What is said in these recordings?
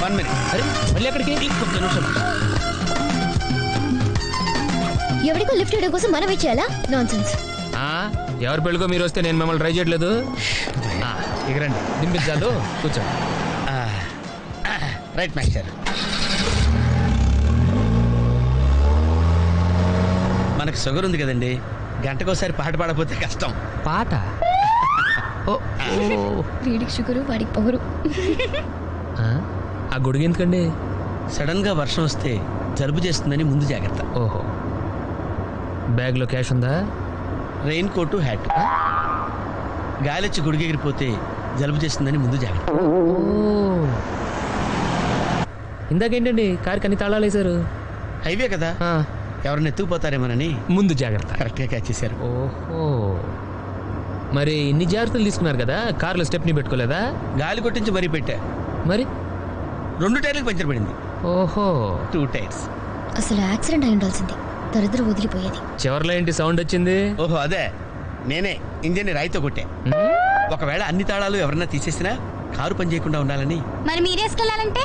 1 minute. అరే మళ్ళీ అక్కడికి ఒక్క నిమిషం. ఎవరికో లిఫ్ట్ ఇవ్వడం కోసం మనం ఇచ్చేయాలా? నాన్సెన్స్. ఎవరి పెళ్ళికో మీరు వస్తే నేను మిమ్మల్ని ట్రై చేయట్లేదు. ఇక రండి, దింపించాలు, కూర్చో. Right master. మనకు షుగర్ ఉంది కదండి, గంటకోసారి పాట పాడకపోతే కష్టం. పాట? వీడికి షుగరు, వాడికి పొగరు. ఆ గొడుగు ఎందుకండి? సడన్ గా వర్షం వస్తే జలుబు చేస్తుందని ముందు జాగ్రత్త. ఓహో, బ్యాగ్ లో క్యాష్ ఉందా? Rain coat, hat. గాలిచ్చి గుడిగెగిరిపోతే జలుబు చేస్తుందని ముందు జాగ్రత్త. ఇందాకేంటండి కారుకి అన్ని తాళాలు వేశారు? హైవే కదా, ఎవరిని ఎత్తుకుపోతారేమోనని ముందు జాగ్రత్త. కరెక్ట్గా క్యాచ్ చేశారు. ఓహో, మరి ఇన్ని జాగ్రత్తలు తీసుకున్నారు కదా, కార్లో స్టెప్ని పెట్టుకోలేదా? గాలి కొట్టించి మరీ పెట్టా. మరి 2 టైర్లకు పంచర్ పడింది. ఓహో, 2 టైర్స్. అసలు యాక్సిడెంట్ అయి ఉండాల్సింది, దరిద్రం వదిలిపోయేది. చివర్లో ఏంటి సౌండ్ వచ్చింది? ఓహో అదే, నేనే ఇంజన్ని రాయితో కొట్టే. ఒకవేళ అన్ని తాళాలు ఎవరన్నా తీసేసినా కారు పని చేయకుండా ఉండాలని. మరి మీరేసుకెళ్ళాలంటే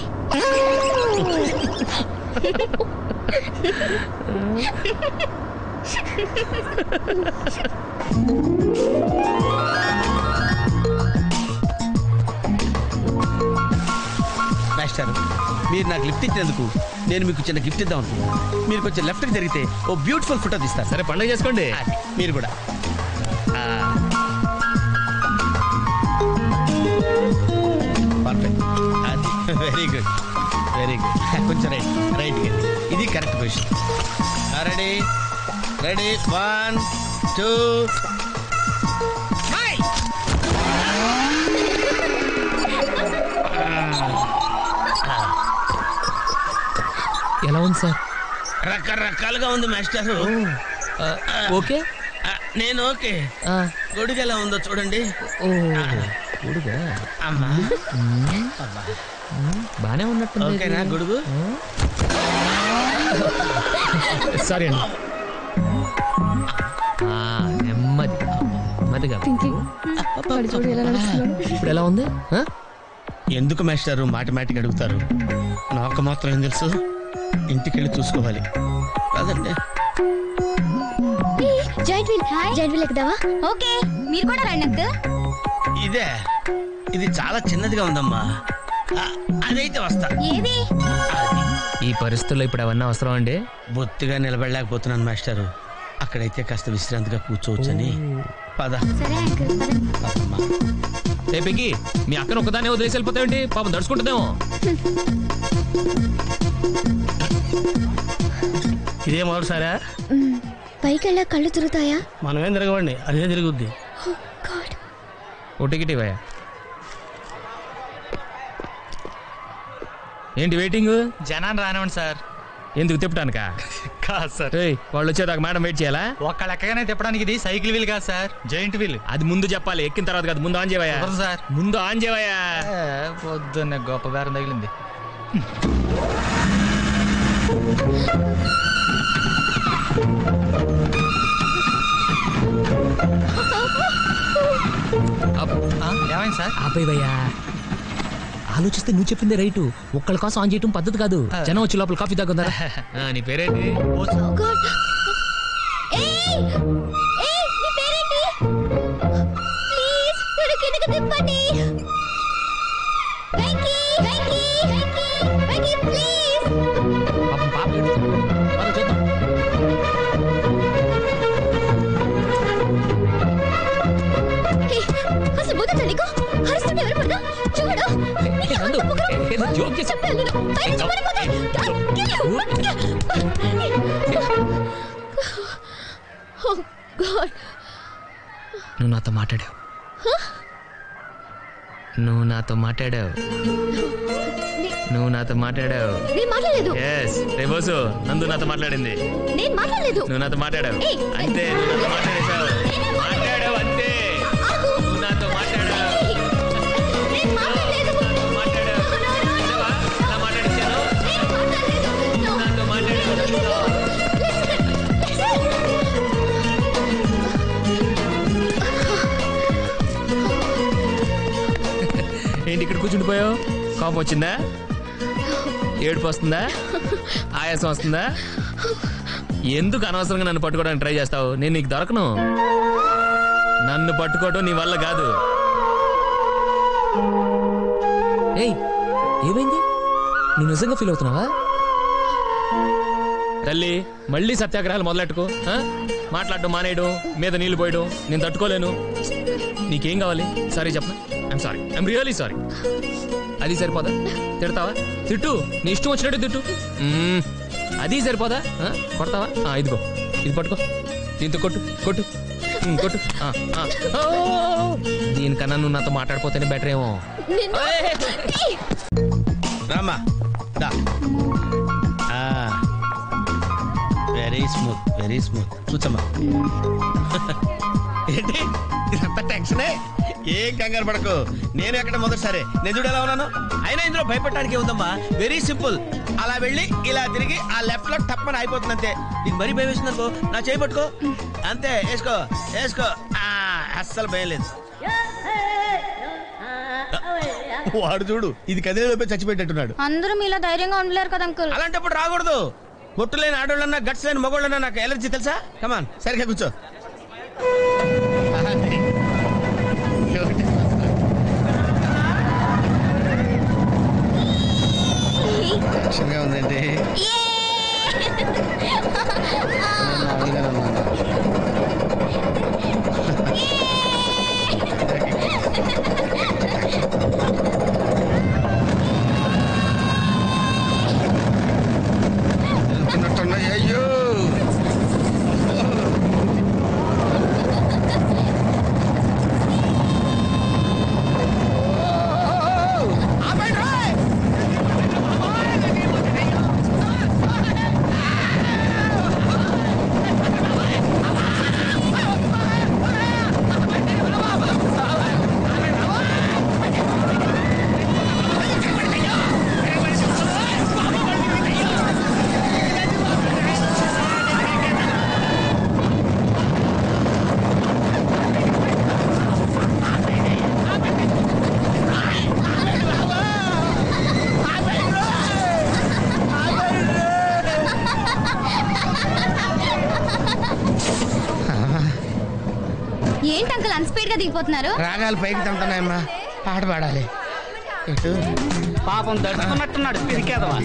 మాస్టర్, మీరు నాకు లిఫ్ట్ ఇచ్చినందుకు నేను మీకు చిన్న గిఫ్ట్ ఇద్దాం అనుకున్నాను. మీరు కొంచెం లెఫ్ట్కి జరిగితే ఓ బ్యూటిఫుల్ ఫోటో తీస్తారు. సరే, పండుగ చేసుకోండి. మీరు కూడా. పర్ఫెక్ట్, అది వెరీ గుడ్, వెరీ గుడ్. కొంచెం రైట్ ఇది కరెక్ట్ పొజిషన్. Ready ready, 1 2. ఎలా ఉంది సార్? రకరకాలుగా ఉంది మాస్టర్. ఓకే, నేను ఓకే. గొడుగు ఎలా ఉందో చూడండి. గొడుగా? అమ్మా బానే ఉన్నట్టు. ఓకేనా గొడుగు? సారీ అండి. నెమ్మదిగా. ఇప్పుడు ఎలా ఉంది? ఎందుకు మాస్టారు మాటిమాటికి అడుగుతారు? నాకు మాత్రం ఏం తెలుసు, ఇంటికి వెళ్ళి చూసుకోవాలి కాదండి. Joint wheel ఎక్కుదావా? ఓకే, మీరు కూడా రండి అంకుల్. ఇదే, ఇది చాలా చిన్నదిగా ఉందమ్మా. అదైతే వస్తా. ఏది? ఈ పరిస్థితుల్లో ఇప్పుడు అవన్నీ అవసరం అండి? బొత్తిగా నిలబడలేకపోతున్నాను మాస్టారు. అక్కడైతే కాస్త విశ్రాంతిగా కూర్చోవచ్చని. పద. సరే అంకుల్, పదమ్మా. ఏ పెగ్గి, మీ అక్కను ఒకదానే వదిలేసి వెళ్ళిపోతాయండి, పాపం దడుచుకుంటుందేమో. ఇదే మొదటిసారా? పైకి వెళ్ళా కళ్ళు తిరుగుతాయా? మనమేం తిరగవండి, అదే తిరుగుద్ది. ఓ టికెట్ ఇవ్వయా. ఏంటి వెయిటింగ్? జనాన్ని రానివ్వండి సార్. ఎందుకు తిప్పటానికా? కాదు సార్, వాళ్ళు వచ్చేదాకా మేడం వెయిట్ చేయాలా? ఒక్క లెక్కగానే తిప్పడానికి ఇది సైకిల్ వీల్ కాదు సార్, జాయింట్ వీల్. అది ముందు చెప్పాలి, ఎక్కిన తర్వాత కాదు. ముందు ఆన్ చేయవయ్యా సార్, ముందు ఆన్ చేయవయ్యా. పొద్దున్న గొప్ప బేరం తగిలింది. ఏమైంది సార్? ఆపేవయ్యా, ఆలోచిస్తే నువ్వు చెప్పిందే రైటు. ఒక్కళ్ళ కోసం ఆన్ చేయటం పద్ధతి కాదు. జనం వచ్చి లోపల కాఫీ తాగుందా? నీ పేరేంటి? పాపం పాప చూద్దాం. అసలు బోధ నీకు హరిస్తుంటే ఎవరు పడదా? చూడు, జోక్ చేసి నువ్వు నాతో మాట్లాడావు. నువ్వు నాతో మాట్లాడావు. నువ్వు నాతో మాట్లాడావు. నేను మాట్లాడలేదు. ఎస్ రేబోసు, నందు నాతో మాట్లాడింది. నేను మాట్లాడలేదు. నువ్వు నాతో మాట్లాడావు అంతే. నువ్వు నాతో మాట్లాడేశావు. మాట్లాడావు అంతే. నువ్వు నాతో మాట్లాడావు. ఏంటి ఇక్కడ కూర్చుండిపోయావు? కోపం వచ్చిందా? ఏడుపు వస్తుందా? ఆయాసం వస్తుందా? ఎందుకు అనవసరంగా నన్ను పట్టుకోవడానికి ట్రై చేస్తావు? నేను నీకు దొరకను. నన్ను పట్టుకోవడం నీ వల్ల కాదు. ఏయ్, ఏమైంది? నువ్వు నిజంగా ఫీల్ అవుతున్నావా? తల్లి, మళ్ళీ సత్యాగ్రహాలు మొదలెట్టుకో. మాట్లాడడం మానేయడం, మీద నీళ్లు పోయడం నేను తట్టుకోలేను. నీకేం కావాలి? సారీ చెప్పనా? I'm sorry, I'm really sorry. అది సరిపోదా? తిడతావా? తిట్టు, నీ ఇష్టం వచ్చినట్టు తిట్టు. అది సరిపోదా? కొడతావా? ఇదిగో, ఇది పట్టుకో, దీంతో కొట్టు కొట్టు కొట్టు. దీనికన్నా నువ్వు నాతో మాట్లాడిపోతేనే బెటర్ ఏమో. Rama, very smooth, very smooth. కూర్చోమ్మా. ఏంటి ఇదంతా టెన్షనే? ఏం కంగారు పడకు, నేను ఎక్కడ మొదటిసారి నేను చూడు ఎలా ఉన్నాను. అయినా ఇందులో భయపడటానికి ఉందమ్మా. Very simple. అలా వెళ్ళి ఇలా తిరిగి ఆ లెఫ్ట్ లో టప్పని అయిపోతుంది అంతే. నీకు మరీ భయం వేసింది అనుకో, నా చేయి పట్టుకో అంతే. వేసుకో వేసుకో, అస్సలు భయం లేదు. వాడు చూడు, ఇది కదిలే వైపు చచ్చిపెట్టేట్టున్నాడు. అందరూ మీలా ధైర్యంగా ఉండలేరు కదా అంకుల్. అలాంటప్పుడు రాకూడదు. బొట్టు లేని ఆడోళ్ళన్నా, గట్స్ లేని మగోళ్ళన్నా నాకు ఎలర్జీ తెలుసా. కమాన్, సరిగ్గా కూర్చో. టెన్షన్గా ఉందండి. అయ్యో, ఏంటి అంకుల్ అన్స్పీడ్ గా దిగిపోతున్నారు? రాగాలు పైకి తంటున్నాయమ్మా, పాట పాడాలి. పాపం దడుచుకున్నట్టున్నాడు పిరికేదవా.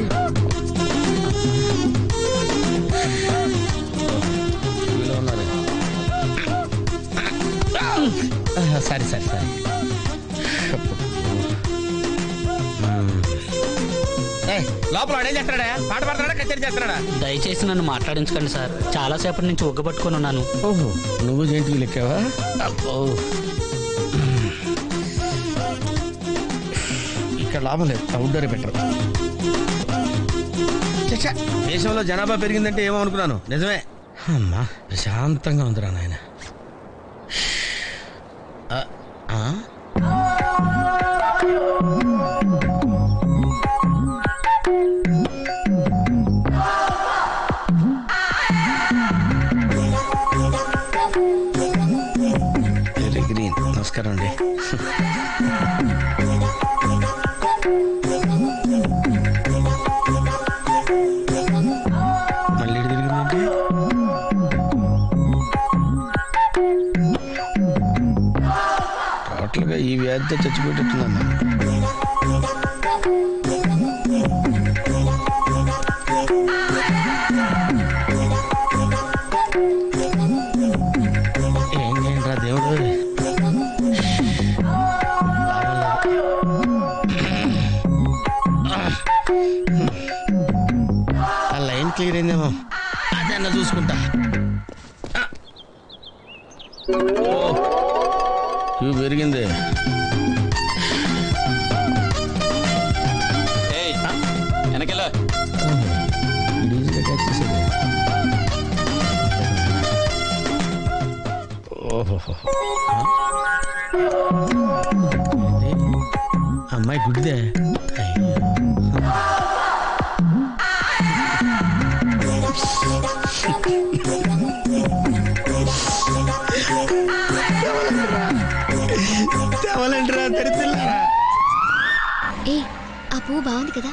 సరే సరే సరే. లోపల వాడేం చేస్తాడా? పాట పాడతాడా, కచేరీ చేస్తాడా? దయచేసి నన్ను మాట్లాడించకండి సార్. చాలా సేపటి నుంచి ఒగ్గబట్టుకొని ఉన్నాను. ఓహో, నువ్వు జేంటివి లెక్కావా? ఇక్కడ లాభం లేదు, అవుట్డోరే బెటర్. దేశంలో జనాభా పెరిగిందంటే ఏమో అనుకున్నాను, నిజమే. అమ్మా, ప్రశాంతంగా ఉందిరా నాయన. Very green. నమస్కారం అండి. మళ్ళీ తిరిగిందండి. టోటల్గా ఈ వ్యాధితో చచ్చిపోయేటట్టుందమ్మా. ఏం చేయండిరా దేవుడు. ఆ లైన్ క్లియర్ అయిందేమో, అదన్నా చూసుకుంటా. ఇవి పెరిగింది. వెనకెళ్ళ ఈజీగా క్యాచ్ చేసేది. ఓహో, అమ్మాయి గుడిదే. ఏ, ఆ పువ్వు బాగుంది కదా?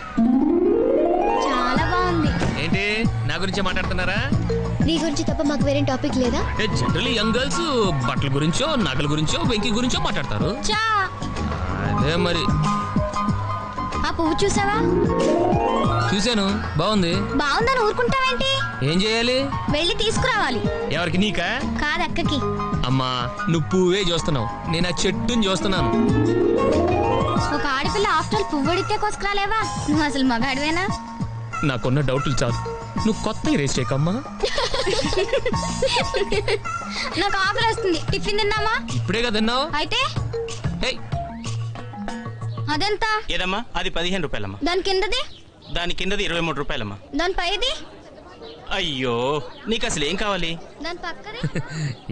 గురించే మాట్లాడుతున్నారా? నీ గురించి తప్ప మాకు వేరే టాపిక్ లేదా? జనరల్లీ యంగ్ గర్ల్స్ బట్టల గురించో నగల గురించో వెంకి గురించో మాట్లాడతారు. చా అదే మరి. ఆ పువ్వు చూసావా? చూశాను, బాగుంది. బాగుందని ఊరుకుంటావేంటి? ఏం చేయాలి? వెళ్ళి తీసుకురావాలి. ఎవరికి? నీకా? కాదు, అక్కకి. అమ్మా, నువ్వు పువ్వే చూస్తున్నావు, నేను ఆ చెట్టుని చూస్తున్నాను. ఒక ఆడపిల్ల ఆఫ్టర్ పువ్వు అడిగితే కోసుకురాలేవా? నువ్వు అసలు మగాడివేనా? నాకున్న డౌట్లు చాలు, నువ్వు కొత్త రేస్ చేయకమ్మా. నాకు ఆకలి వస్తుంది. టిఫిన్ తిన్నామా? ఇప్పుడే కదా తిన్నావు. అయితే ఏయ్, అదెంత? ఏదమ్మా? అది 15 రూపాయలమ్మా. దాని కిందది? దాని కిందది 23 రూపాయలమ్మా. దాని పైది? అయ్యో, నీకు అసలు ఏం కావాలి? దాని పక్కది?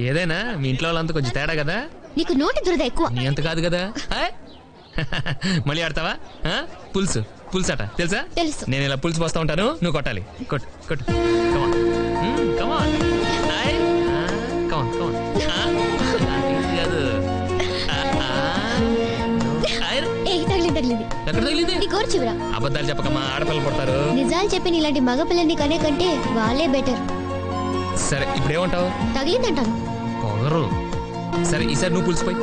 ఏదైనా మీ ఇంట్లో వాళ్ళంతా కొంచెం తేడా కదా. నీకు నోటి దురద ఎక్కువ. నీ అంత కాదు కదా. మళ్ళీ ఆడతావా? పులుసు పులుసు అట తెలుసా? తెలుసు. నేను ఇలా పులుసు పోస్తా ఉంటాను, నువ్వు కొట్టాలి. కొట్టు కొట్టు. కమాన్ కమాన్ కమాన్ కమాన్. తగిలింది. ఎక్కడ తగిలింది? నీ కోరి చివరా. అబద్ధాలు చెప్పకమ్మా, ఆడపిల్లలు పడతారు. నిజాలు చెప్పి ఇలాంటి మగపిల్లని కనే కంటే వాళ్ళే బెటర్. సరే, ఇప్పుడు ఏమంటావు? తగిలిందంటాను. పొగరు. సరే, ఈసారి నువ్వు పులిసిపోయి.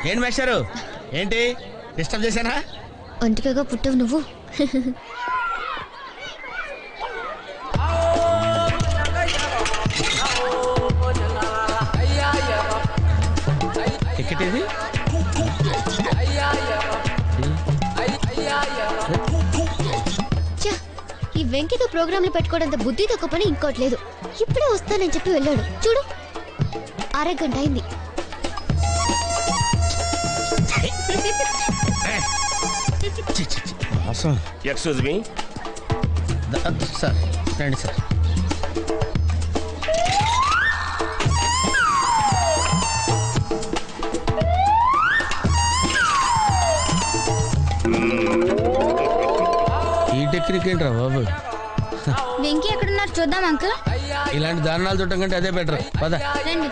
ఏంటి మేస్టారు? ఏంటి డిస్టర్బ్ చేశానా? ఒంటికగా పుట్టవు నువ్వు. టికెట్ ఇది? ఈ వెంకితో ప్రోగ్రాంలు పెట్టుకోవడంత బుద్ధి తక్కువ పని ఇంకోటి లేదు. ఇప్పుడే వస్తానని చెప్పి వెళ్ళాడు. చూడు, అరగంట అయింది. ఎక్స్క్యూజ్ మీ సార్, రండి సార్. ఈ టెక్నిక్ ఏంట్రా బాబు? వెంకీ ఎక్కడున్నారు చూద్దాం అంకుల్. ఇలాంటి దారుణాలు చూడటం కంటే అదే బెటర్. పద. రండి.